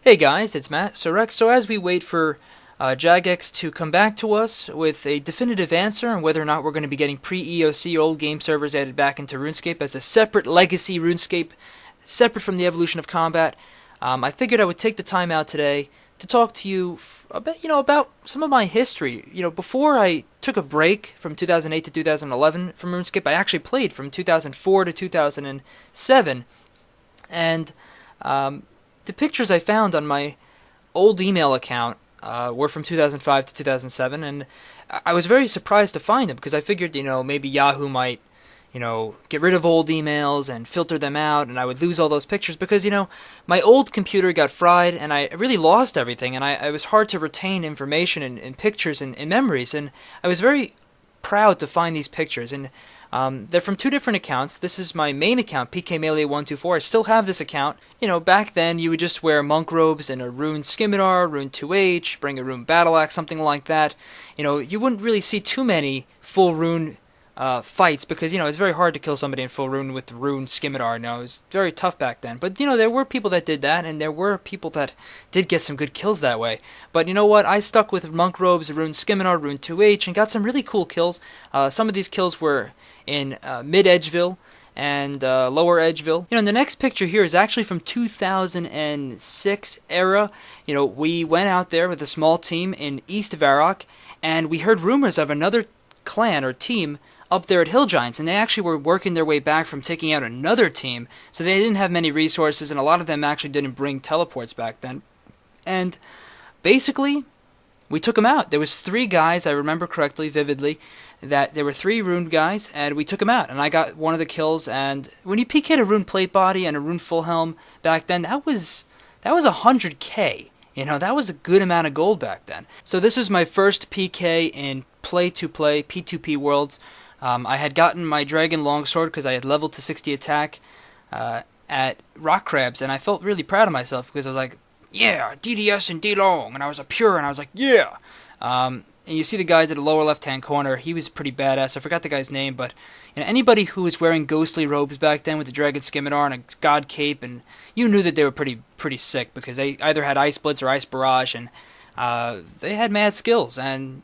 Hey guys, it's Matt. So as we wait for Jagex to come back to us with a definitive answer on whether or not we're going to be getting pre-EOC old game servers added back into RuneScape as a separate legacy RuneScape, separate from the evolution of combat, I figured I would take the time out today to talk to you about some of my history. Before I took a break from 2008 to 2011 from RuneScape, I actually played from 2004 to 2007, and the pictures I found on my old email account were from 2005 to 2007, and I was very surprised to find them because I figured, maybe Yahoo might, get rid of old emails and filter them out, and I would lose all those pictures because, my old computer got fried and I really lost everything, and I was hard to retain information and pictures and memories, and I was very proud to find these pictures, and they're from two different accounts. This is my main account, PKMelee124. I still have this account. Back then you would just wear monk robes and a rune scimitar, rune 2H, bring a rune battle axe, something like that. You wouldn't really see too many full rune fights because, it's very hard to kill somebody in full rune with the rune scimitar. It was very tough back then. But, there were people that did that, and there were people that did get some good kills that way. But you know what? I stuck with monk robes, rune scimitar, rune 2H, and got some really cool kills. Some of these kills were in mid-Edgeville and lower Edgeville. And the next picture here is actually from 2006 era. We went out there with a small team in East Varrock, and we heard rumors of another clan or team up there at Hill Giants, and they actually were working their way back from taking out another team, so they didn't have many resources, and a lot of them actually didn't bring teleports back then. And basically, we took them out. There was 3 guys, I remember correctly, vividly, that there were 3 rune guys, and we took them out, and I got one of the kills. And when you PK'd a rune plate body and a rune full helm back then, that was 100k. That was a good amount of gold back then. So this was my first PK in play-to-play P2P worlds. I had gotten my dragon longsword because I had leveled to 60 attack at rock crabs, and I felt really proud of myself because I was like, yeah, DDS and D-Long, and I was a pure, and I was like, yeah. And you see the guy to the lower left-hand corner, he was pretty badass. I forgot the guy's name, but anybody who was wearing ghostly robes back then with the dragon scimitar and a god cape, and you knew that they were pretty sick because they either had ice blitz or ice barrage, and they had mad skills. And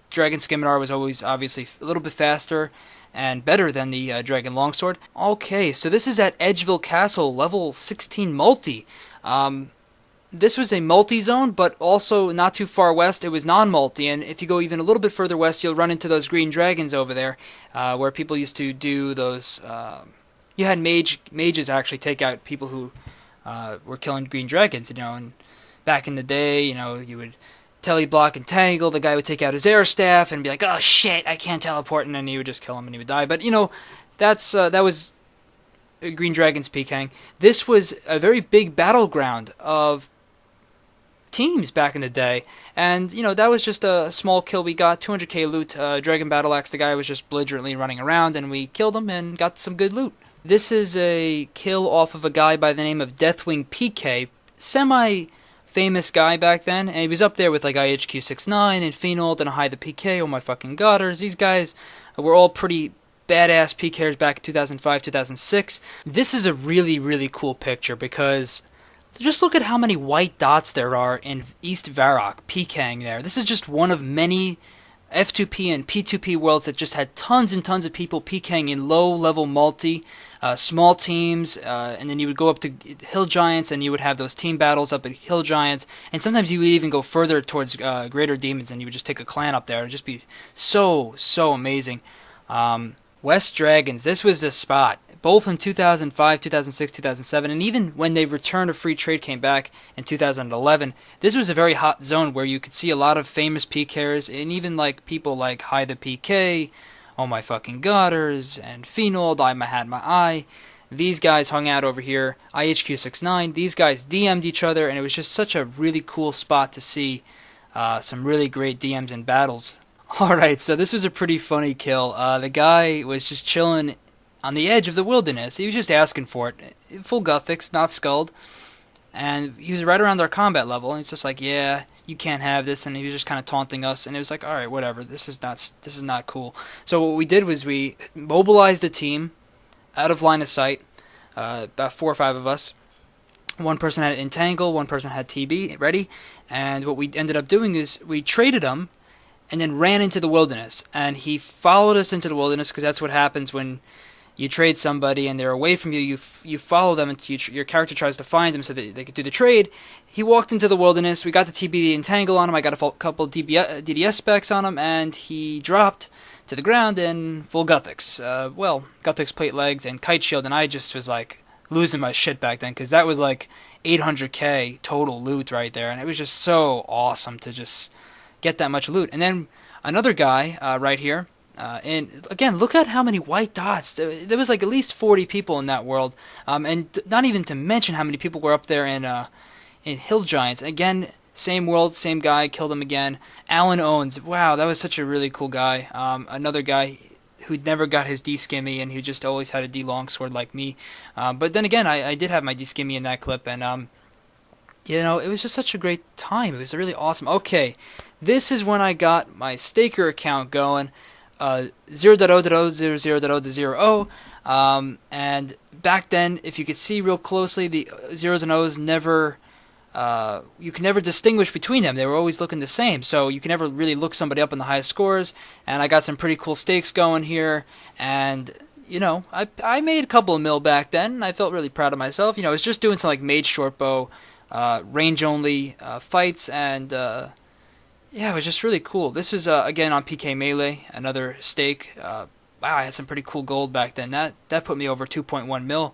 dragon scimitar was always obviously a little bit faster and better than the dragon longsword. Okay, so this is at Edgeville Castle, level 16 multi. This was a multi-zone, but also not too far west, it was non-multi, and if you go even a little bit further west, you'll run into those green dragons over there, where people used to do those, you had mages actually take out people who were killing green dragons, and back in the day, you would teleblock and tangle, the guy would take out his air staff and be like, oh shit, I can't teleport, and then he would just kill him and he would die. But, that was Green Dragon's Pking. This was a very big battleground of teams back in the day, and that was just a small kill we got, 200k loot, dragon battle axe. The guy was just belligerently running around, and we killed him and got some good loot. This is a kill off of a guy by the name of Deathwing PK, semi-famous guy back then, and he was up there with like IHQ69 and Phenold and High the PK. Oh my fucking godders, these guys were all pretty badass PKers back in 2005, 2006. This is a really, really cool picture because just look at how many white dots there are in East Varrock, PKing there. This is just one of many F2P and P2P worlds that just had tons and tons of people PKing in low-level multi, small teams, and then you would go up to Hill Giants and you would have those team battles up at Hill Giants, and sometimes you would even go further towards Greater Demons and you would just take a clan up there. It would just be so amazing. West Dragons, this was the spot, both in 2005, 2006, 2007, and even when they returned, a free trade came back in 2011. This was a very hot zone where you could see a lot of famous PKers, and even like people like High the PK, Oh My Fucking Godders, and Phenold, I Had My Eye. These guys hung out over here, IHQ69. These guys DM'd each other, and it was just such a really cool spot to see some really great DMs and battles. Alright, so this was a pretty funny kill. The guy was just chilling on the edge of the wilderness. He was just asking for it. Full Gothics, not Skulled. And he was right around our combat level, and he's just like, yeah, you can't have this, and he was just kind of taunting us, and it was like, alright, whatever, this is not cool. So what we did was we mobilized the team out of line of sight, about 4 or 5 of us, One person had Entangle, one person had TB ready, and what we ended up doing is we traded them and then ran into the wilderness. And he followed us into the wilderness, because that's what happens when you trade somebody and they're away from you. You follow them, and your character tries to find them so that they can do the trade. He walked into the wilderness. We got the TB Entangle on him. I got a couple DDS specs on him, and he dropped to the ground in full Guthix. Guthix plate legs and kite shield, and I just was like losing my shit back then, because that was like 800k total loot right there, and it was just so awesome to just get that much loot. And then another guy right here, and again, look at how many white dots. There was like at least 40 people in that world, and not even to mention how many people were up there in Hill Giants. Again, same world, same guy, killed him again. Alan Owens, wow, that was such a really cool guy. Another guy who'd never got his D-Skimmy and who just always had a D-Longsword like me. But then again, I did have my D-Skimmy in that clip, and it was just such a great time. It was really awesome. Okay, this is when I got my Staker account going, 0.0.0.0.0, and back then, if you could see real closely, the zeros and O's never, you can never distinguish between them. They were always looking the same, so you can never really look somebody up in the highest scores. And I got some pretty cool stakes going here, and I made a couple of mil back then, and I felt really proud of myself. I was just doing some like mage shortbow, range only fights, and it was just really cool. This was again on PK Melee, another stake. Wow, I had some pretty cool gold back then. That put me over 2.1 mil.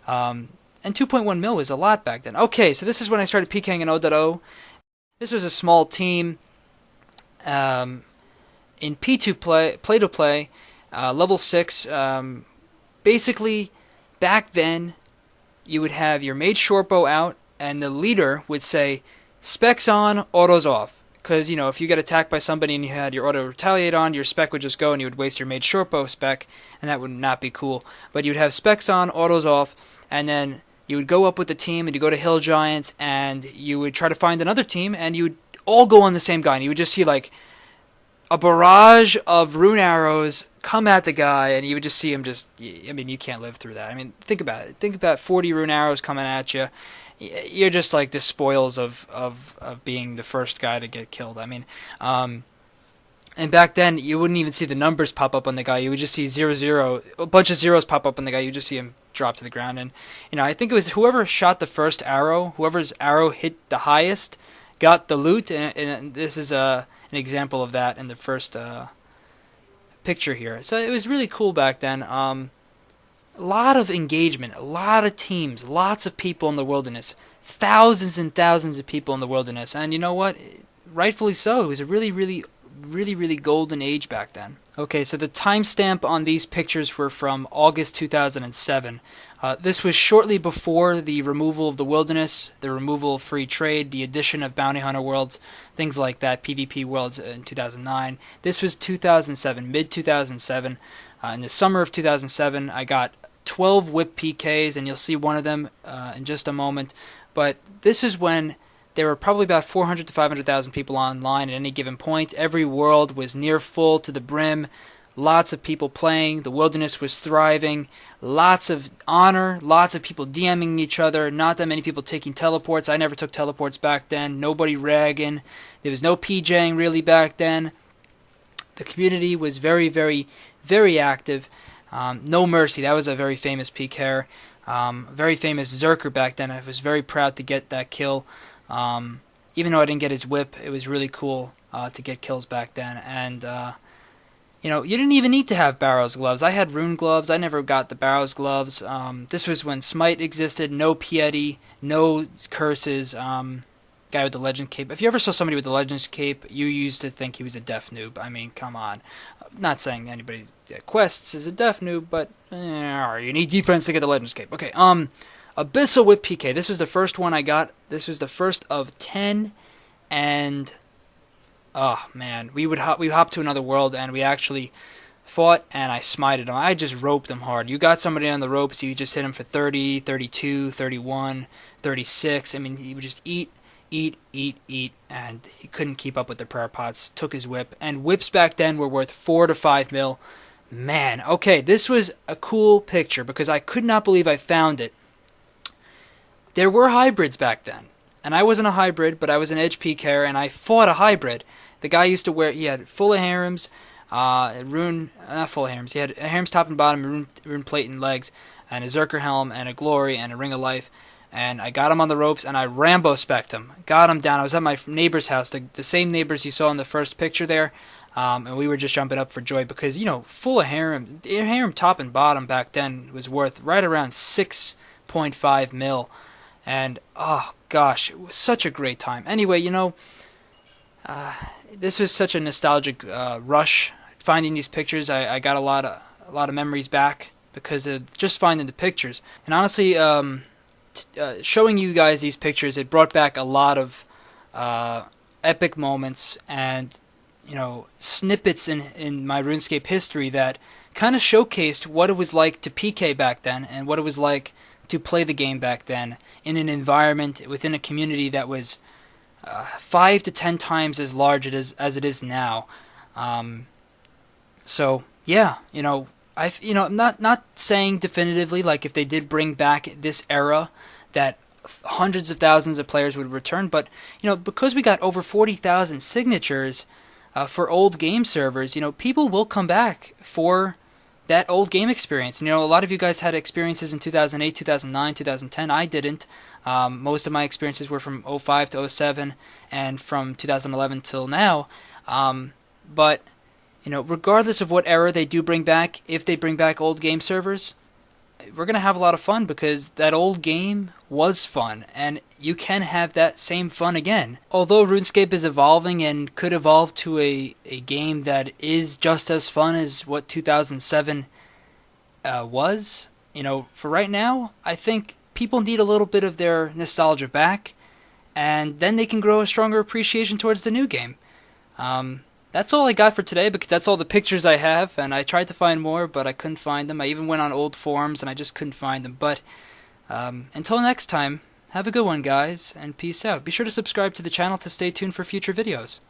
And 2.1 mil was a lot back then. Okay, so this is when I started PKing in 0.0. This was a small team. In P2 play-to-play, level 6. Basically, back then, you would have your mage shortbow out, and the leader would say, specs on, autos off. Because, if you get attacked by somebody and you had your auto retaliate on, your spec would just go and you would waste your mage shortbow spec, and that would not be cool. But you'd have specs on, autos off, and then you would go up with the team, and you go to Hill Giants, and you would try to find another team, and you would all go on the same guy, and you would just see like a barrage of rune arrows come at the guy, and you would just see him you can't live through that. Think about it. Think about 40 rune arrows coming at you. You're just like the spoils of being the first guy to get killed. And back then, you wouldn't even see the numbers pop up on the guy. You would just see 0, a bunch of zeros pop up on the guy. You would just see him drop to the ground. And, I think it was whoever shot the first arrow, whoever's arrow hit the highest, got the loot. And this is an example of that in the first picture here. So it was really cool back then. A lot of engagement, a lot of teams, lots of people in the wilderness. Thousands and thousands of people in the wilderness. And you know what? Rightfully so. It was a really, really, really, really golden age back then. Okay, so the timestamp on these pictures were from August 2007. This was shortly before the removal of the wilderness, the removal of free trade, the addition of bounty hunter worlds, things like that, PvP worlds in 2009. This was 2007, mid-2007. In the summer of 2007, I got 12 whip PKs, and you'll see one of them in just a moment. But this is when there were probably about 400 to 500,000 people online at any given point. Every world was near full to the brim. Lots of people playing. The wilderness was thriving. Lots of honor. Lots of people DMing each other. Not that many people taking teleports. I never took teleports back then. Nobody ragging. There was no PJing really back then. The community was very, very, very active. No Mercy. That was a very famous PKer. Very famous Zerker back then. I was very proud to get that kill. Even though I didn't get his whip, it was really cool to get kills back then. And, you didn't even need to have Barrow's gloves. I had rune gloves. I never got the Barrow's gloves. This was when Smite existed. No Piety, no curses. Guy with the Legend Cape. If you ever saw somebody with the Legends Cape, you used to think he was a def noob. Come on. Not saying anybody that quests is a def noob, but you need defense to get the Legends Cape. Okay, Abyssal Whip PK. This was the first one I got. This was the first of 10, and oh man, we hopped to another world, and we actually fought, and I smited him. I just roped him hard. You got somebody on the ropes, you just hit him for 30, 32, 31, 36. He would just eat, and he couldn't keep up with the prayer pots. Took his whip, and whips back then were worth 4 to 5 mil. Man, okay, this was a cool picture because I could not believe I found it. there were hybrids back then. And I wasn't a hybrid, but I was an Edge PKer, and I fought a hybrid. The guy used to wear, he had full of harems, not full of harems, he had harems top and bottom, rune plate and legs, and a Zerker helm, and a glory, and a ring of life. And I got him on the ropes, and I Rambo spec'd him. Got him down. I was at my neighbor's house, the same neighbors you saw in the first picture there, and we were just jumping up for joy because, you know, full of harem. Harem top and bottom back then was worth right around 6.5 mil. And, oh, gosh, it was such a great time. Anyway, you know, this was such a nostalgic rush. Finding these pictures, I got a lot of memories back because of just finding the pictures. And honestly, showing you guys these pictures, it brought back a lot of epic moments and, you know, snippets in my RuneScape history that kind of showcased what it was like to PK back then and what it was like to play the game back then in an environment within a community that was 5 to 10 times as large as it is now. So yeah, you know, I'm not saying definitively like if they did bring back this era that hundreds of thousands of players would return, but you know, because we got over 40,000 signatures for old game servers, you know, people will come back for that old game experience. You know, a lot of you guys had experiences in 2008, 2009, 2010. I didn't. Most of my experiences were from 05 to 07 and from 2011 till now. But you know, regardless of what era they do bring back, if they bring back old game servers, we're going to have a lot of fun because that old game was fun, and you can have that same fun again. Although RuneScape is evolving and could evolve to a game that is just as fun as what 2007 was, you know, for right now, I think people need a little bit of their nostalgia back, and then they can grow a stronger appreciation towards the new game. That's all I got for today because that's all the pictures I have, and I tried to find more, but I couldn't find them. I even went on old forums, and I just couldn't find them. But until next time, have a good one, guys, and peace out. Be sure to subscribe to the channel to stay tuned for future videos.